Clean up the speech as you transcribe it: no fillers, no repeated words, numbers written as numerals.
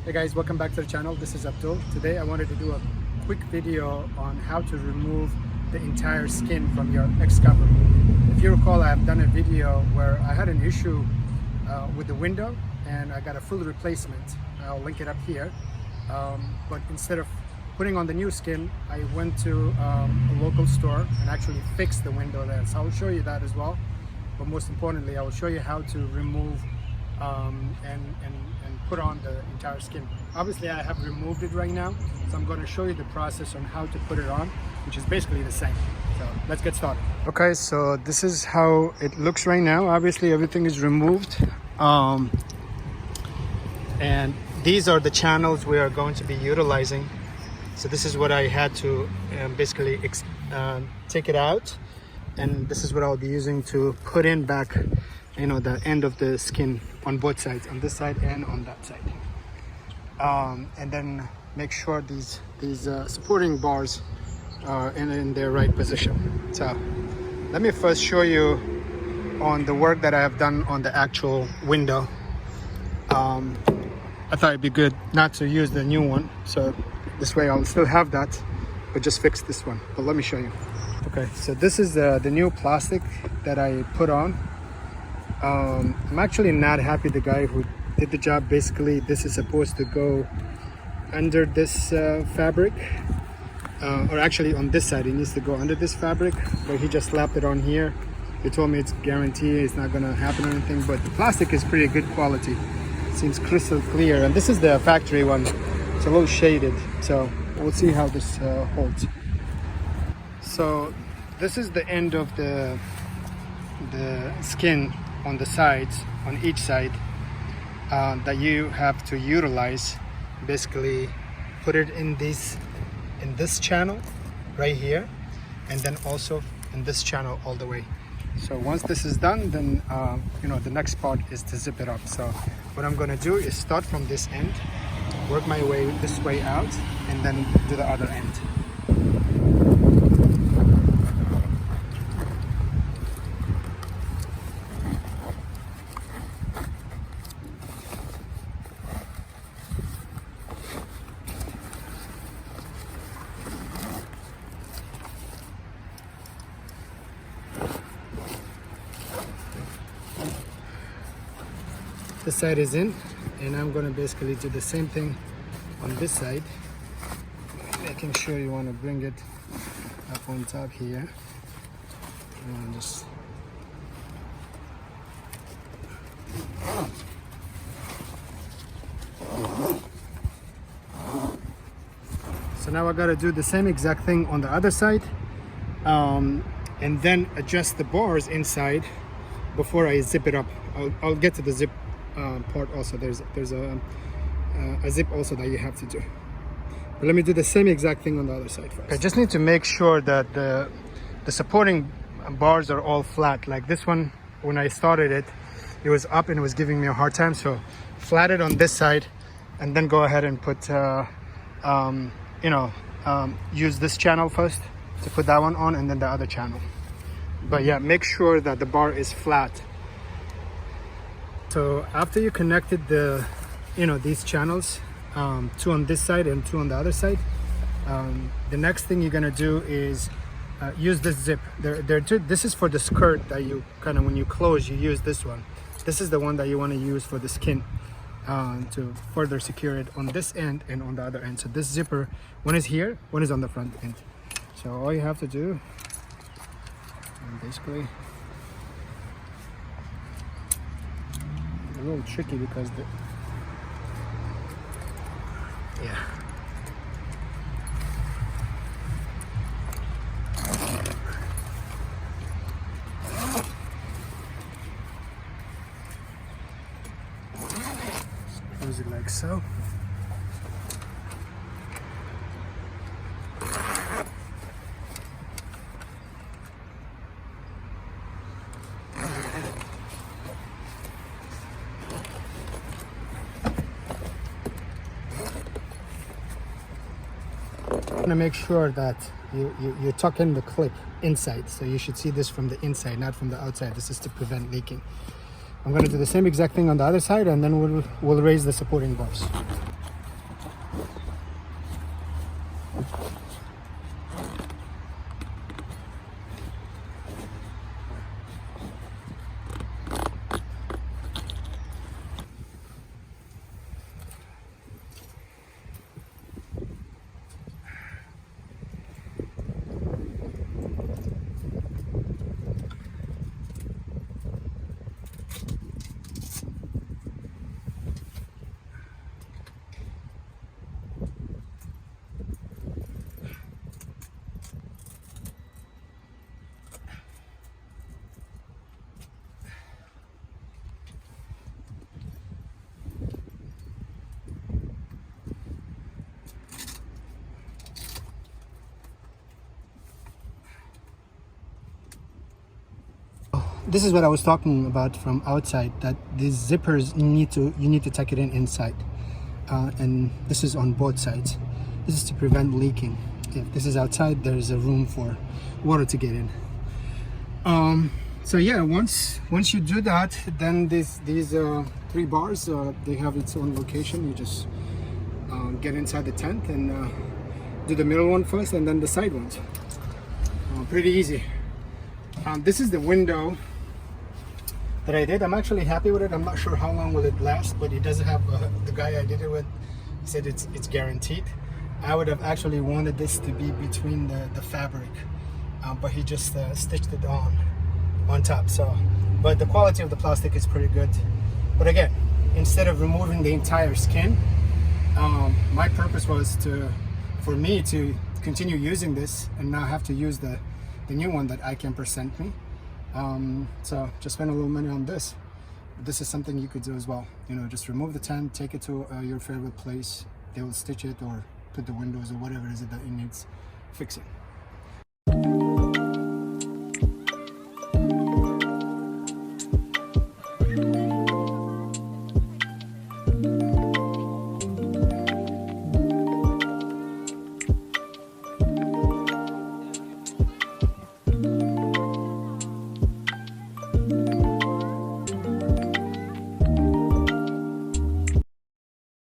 Hey guys, welcome back to the channel. This is Abdul. Today I wanted to do a quick video on how to remove the entire skin from your iKamper. If you recall, I have done a video where I had an issue with the window and I got a full replacement. I'll link it up here. But instead of putting on the new skin, I went to a local store and actually fixed the window there. So I'll show you that as well. But most importantly, I will show you how to remove and put on the entire skin. Obviously I have removed it right now, so I'm going to show you the process on how to put it on, which is basically the same. So let's get started. Okay, so this is how it looks right now. Obviously everything is removed, and these are the channels we are going to be utilizing. So this is what I had to basically take it out, and this is what I'll be using to put in back, you know, the end of the skin on both sides, on this side and on that side. And then make sure these supporting bars are in their right position. So let me first show you on the work that I have done on the actual window. I thought it'd be good not to use the new one, so this way I'll still have that, but just fix this one. But let me show you. Okay, so this is the new plastic that I put on. I'm actually not happy the guy who did the job. Basically this is supposed to go under this fabric, or actually on this side it needs to go under this fabric, but he just slapped it on here. He told me it's guaranteed, it's not gonna happen or anything, but the plastic is pretty good quality. It seems crystal clear, and this is the factory one. It's a little shaded, so we'll see how this holds. So this is the end of the skin on the sides, on each side, that you have to utilize. Basically put it in this channel right here, and then also in this channel all the way. So once this is done, then you know, the next part is to zip it up. So what I'm going to do is start from this end, work my way this way out, and then do the other end. This side is in, and I'm going to basically do the same thing on this side, making sure you want to bring it up on top here, and just so now I got to do the same exact thing on the other side, and then adjust the bars inside before I zip it up. I'll get to the zip part also. There's a zip also that you have to do, but let me do the same exact thing on the other side first. I just need to make sure that the supporting bars are all flat. Like this one, when I started it, it was up and it was giving me a hard time, so flat it on this side, and then go ahead and put use this channel first to put that one on, and then the other channel. But yeah, make sure that the bar is flat. So after you connected these channels, two on this side and two on the other side, the next thing you're gonna do is use this zip. This is for the skirt that you kind of, when you close, you use this one. This is the one that you want to use for the skin, to further secure it on this end and on the other end. So this zipper, one is here, one is on the front end. So all you have to do, basically, a little tricky because close it like so. To make sure that you tuck in the clip inside, so you should see this from the inside, not from the outside. This is to prevent leaking. I'm going to do the same exact thing on the other side, and then we'll raise the supporting bars. This is what I was talking about from outside, that these zippers you need to tuck it in inside, and this is on both sides. This is to prevent leaking. If this is outside, there is a room for water to get in. So yeah, once you do that, then these 3 bars, they have its own location. You just get inside the tent and do the middle one first, and then the side ones. Pretty easy. This is the window that I did. I'm actually happy with it. I'm not sure how long will it last, but it does have the guy I did it with said it's guaranteed. I would have actually wanted this to be between the fabric, but he just stitched it on top. So, but the quality of the plastic is pretty good. But again, instead of removing the entire skin, my purpose was for me to continue using this and not have to use the new one that iKamper sent me. So just spend a little money on this. This is something you could do as well. You know, just remove the tent, take it to your favorite place. They will stitch it or put the windows or whatever it is that it needs fixing.